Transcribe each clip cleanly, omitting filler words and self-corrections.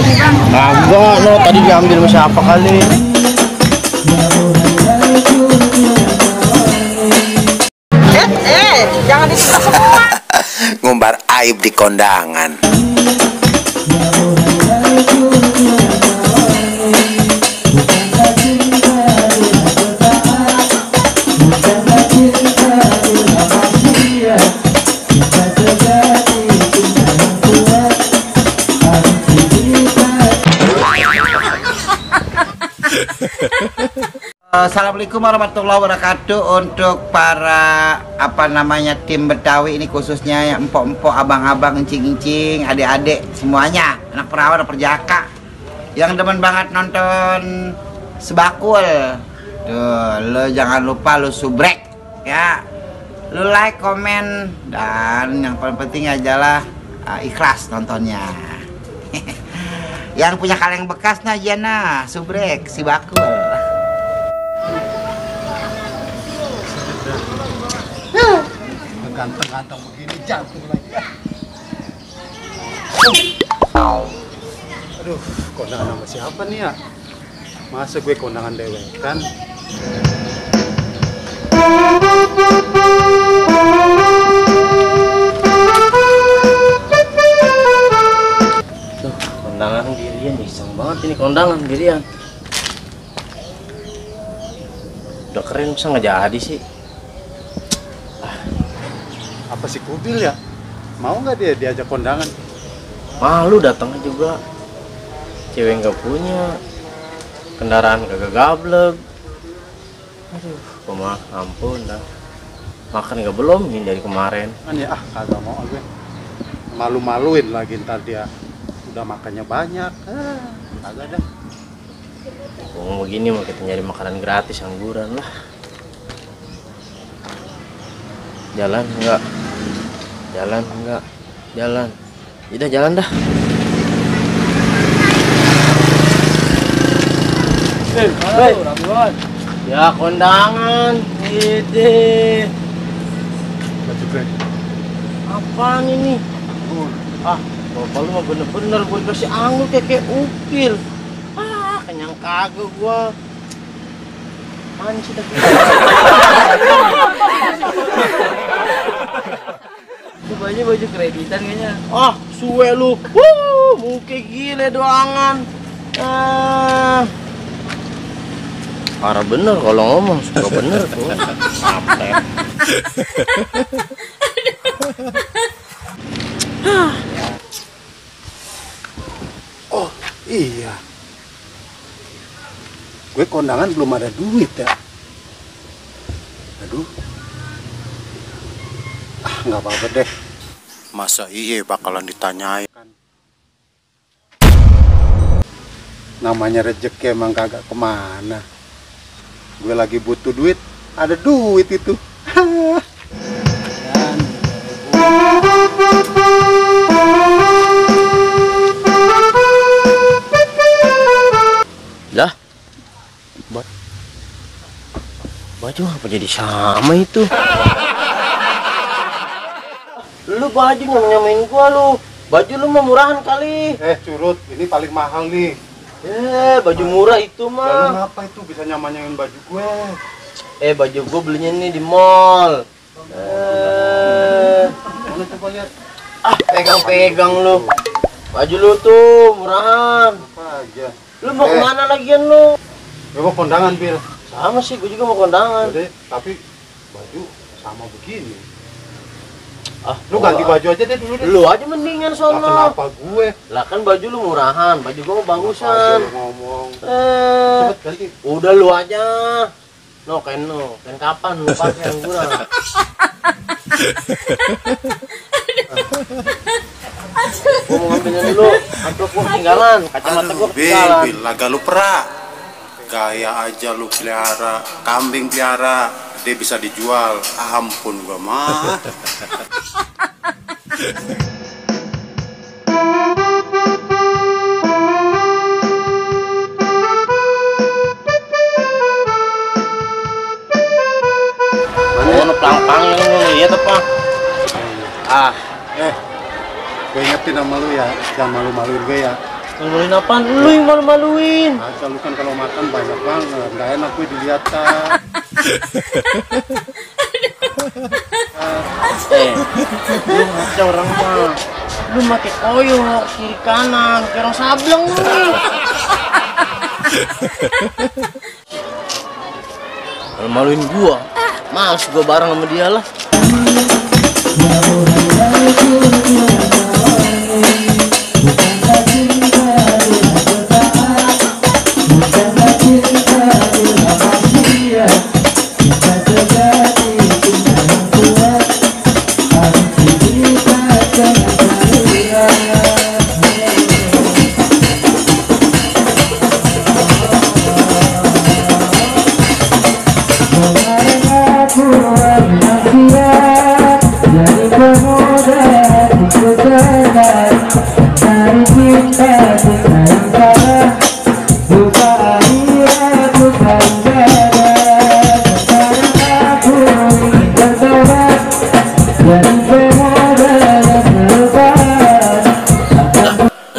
lagi bang? Kagak, no tadi diambil sama siapa kali? Jangan disebar semua. Ngumbar aib di kondangan. Assalamualaikum warahmatullahi wabarakatuh. Untuk para tim Betawi ini, khususnya yang empok-empok, abang-abang, encing-encing, adik-adik semuanya, anak perawan, anak perjaka yang demen banget nonton Sebakul tuh, lo jangan lupa lo subrek ya, lo like, komen, dan yang paling penting adalah ikhlas nontonnya. Yang punya kaleng bekasnya jana subrek si bakul. Ganteng-ganteng begini jantung lagi. Aduh, kondangan sama siapa nih ya? Masa gue kondangan dewek kan? Tuh, kondangan dirian, iseng banget ini kondangan dirian. Udah keren, masa nggak jadi sih? Apa si Kubil ya? Mau nggak dia diajak kondangan? Malu datangnya juga. Cewek nggak punya, kendaraan kagak gablek. Aduh, ampun dah. Makan nggak belum ini dari kemarin. Kan ya, kagak mau gue. Malu-maluin lagi ntar dia. Udah makannya banyak. Kagak dah. Mau begini mau kita nyari makanan gratis angguran lah. Jalan enggak? Jalan enggak? Jalan. Udah jalan dah. Hei, ya kondangan. Ide. Baju gue. Apaan ini? Bapak lu mah bener-bener gue kasih anggur kayak upil. Kenyang kagak gua. Mana sih dah? Baju kreditan kayaknya. Suwe lu. Muka gile doangan. Parah bener kalau ngomong, suka bener tuh. Sampai. Oh iya, gue kondangan belum ada duit ya. Aduh, nggak apa-apa deh. Masa iya bakalan ditanyain? Namanya rezeki emang kagak kemana. Gue lagi butuh duit, ada duit itu. Lah, baju apa jadi sama itu? Lu baju nyamain gua lu. Baju lu mah murahan kali. Curut, ini paling mahal nih. Baju murah itu Lalu mah. ngapa itu bisa nyamain baju gue? Baju gua belinya nih di mall. Mana coba lihat. Pegang-pegang lu. Baju lu tuh murahan. Apa aja. Lu mau kemana lagian lu? Gue mau kondangan, Bil. Sama sih, gua juga mau kondangan. Udah, tapi baju sama begini. Lu ganti baju aja deh dulu deh. Lu aja mendingan sono. Kenapa gue? Lah kan baju lu murahan, baju gua mau bagusan. Lu ngomong. Cepet ganti. Udah lu aja. Kain kapan lu pakai angguran? Gua mau ngambilnya dulu, amplop gua ketinggalan, kacamata gua ketinggalan. Bil, laga lu perak. Gaya aja lu pelihara, kambing pelihara, dia bisa dijual. Ampun gua mah. Mana pelang-pelang lu lihat apa? Gue ingetin sama lu ya, jangan malu-maluin gue ya. Malu-maluin apaan? Lu yang malu-maluin. Masa lu kan kalau makan banyak banget, nggak enak gue dilihatkan. Lu ngaca orang mah. Lu pakai koyo kiri kanan, kayak orang sableng lu. Malu-maluin gua. Males gua bareng sama dia lah.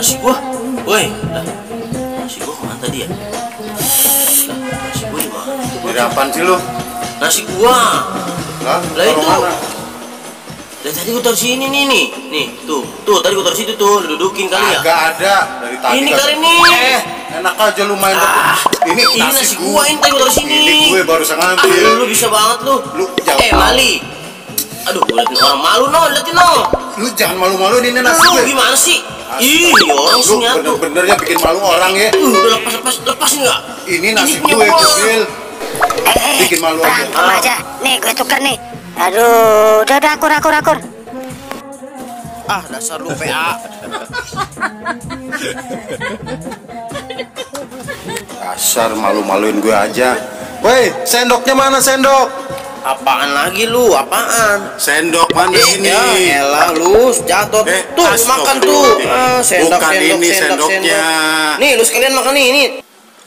Nasi gua, woi, nasi gua kemana tadi ya? Nasi gua di mana? Jadi apaan sih lu? Nasi gua. Lah Itu. mana? Dari tadi gua taruh sini nih, tuh, tadi gua taruh situ tuh, dudukin kali ya. Agak ada dari tadi. Ini kan. kali nih. Enak aja lu main. Ini nasi gua, ini tadi gua taruh sini. Ini gue baru ngambil. Lu bisa banget lu. Lu jangan. Mali. Aduh, gua liatin orang malu liatin Lu jangan malu-malu ini nasi Lu gue. gimana sih? Ih, orang Lu sini atuh. bener-bener ya bikin malu orang ya. Udah lepas enggak? Ini nasi punya gue gua. kecil. Bikin malu aja. Sama aja. Nih gue tuker nih. Aduh, udah akur. Ah, dasar lu PA. Dasar malu-maluin gue aja. Woi, sendoknya mana sendok? Apaan lagi lu? Apaan? Sendok mana ini? Ya elah lu jatuh. Tuh makan tuh. Bukan ini sendoknya. Nih lu sekalian makan nih, ini.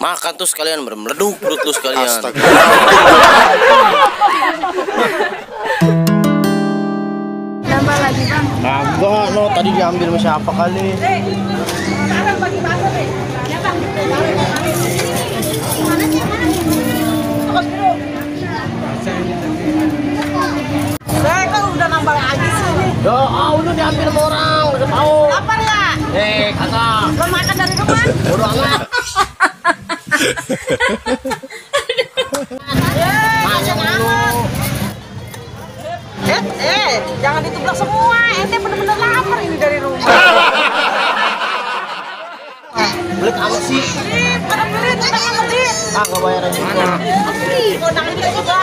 Makan tuh sekalian meleduk perut lu sekalian. Astagfirullah. Nambah lagi bang. Kagak, no tadi diambil sama siapa kali? Sekarang bagi bakso deh. Ya bang. Saya kan udah nambah lagi sih. Ya, lu diambil sama orang, udah tahu. Lapar ya? Kagak. Lo makan dari rumah? Bodoh amat. Jangan ditublak semua. Ente bener-bener lapar ini dari rumah. Belit amat sih. Pada pelit, kita nggak pelit. Kagak bayaran juga. Mau nangis juga.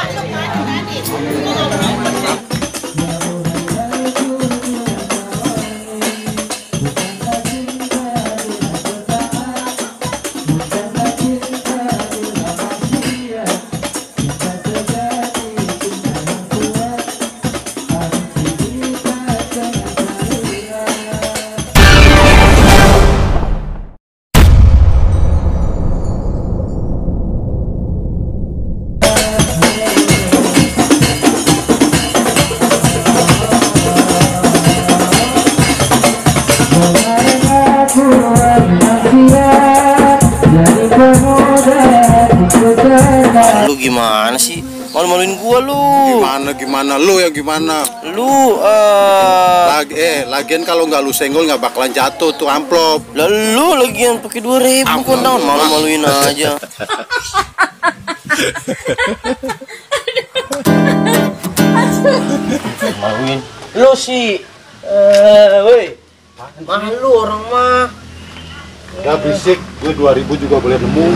Lu gimana sih? Malu-maluin gua lu. Gimana lu yang gimana? Lu Lagian kalau nggak lu senggol nggak bakalan jatuh tuh amplop. lalu lagian pakai 2.000 kondangan malu-maluin aja. Maluin. Lu sih woi. Mahal lu orang mah. Gak berisik, gue 2000 juga boleh nemu.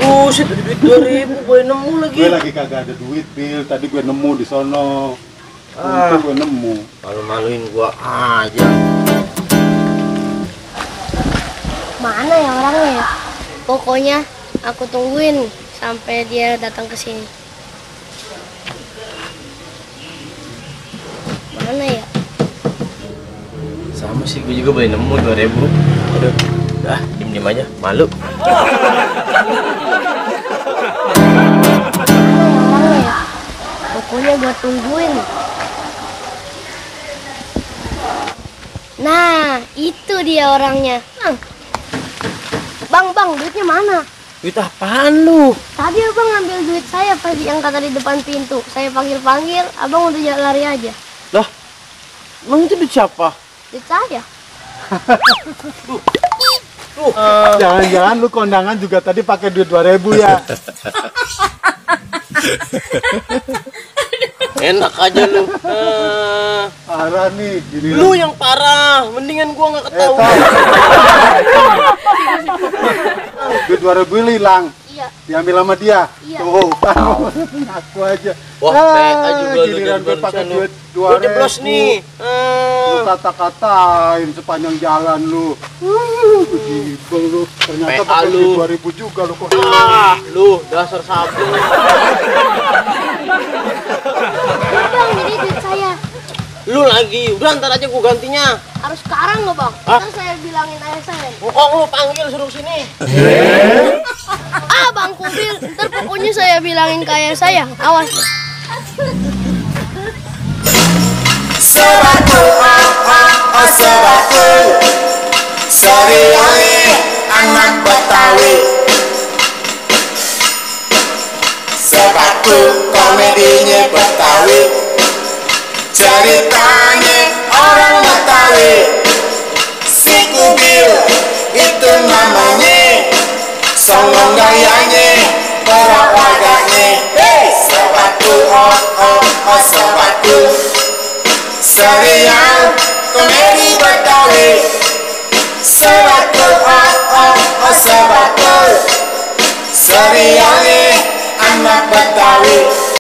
Buset, duit 2.000 gue nemu lagi. Gue lagi kagak ada duit, Pil. Tadi gue nemu di sono. Untung gue nemu. Malu-maluin gua aja. Mana ya orangnya ya? Pokoknya aku tungguin sampai dia datang ke sini. Mana ya? Sama sih, gue juga boleh nemu 2.000. Aduh, diem aja, malu. Mana ya orangnya ya? Pokoknya buat tungguin. Nah, itu dia orangnya. Bang, duitnya mana? Duit apaan lu? Tadi abang ngambil duit saya pas yang kata di depan pintu. Saya panggil, abang udah lari aja. Lah, emang itu duit siapa? Duit saya. Jangan-jangan lu kondangan juga tadi pakai duit 2.000 ya? Enak aja lu. Parah nih, gini. Lu yang parah, mendingan gua nggak ketahuan. Duit 2.000 hilang. Iya. Diambil sama dia. Iya. Tuh, aku aja. Wah, peta juga lu giliran gue pakai lu. duit Gua jeblos 2.000. nih. Lu kata-katain sepanjang jalan lu. Gibel lu. Ternyata PA pakai lu. duit 2.000 juga lu kok. Lu dasar sabu. Bang, jadi duit saya. Lu lagi, udah ntar aja gua gantinya. Harus sekarang nggak bang? Hah? Ntar saya bilangin ayah saya. Ngokong lu panggil suruh sini. Bang Kubil, ntar pokoknya saya bilangin ke ayah saya. Awas. Sebatu, sebatu, seriai anak Betawi. Sebatu komedinya Betawi, ceritanya orang Betawi. Si Kubil itu namanya, songong gayanya, berak wagahnya. Sebatu, sebatu, serial komedi Betawi. Sebatu, sebatu, serialnya anak Betawi.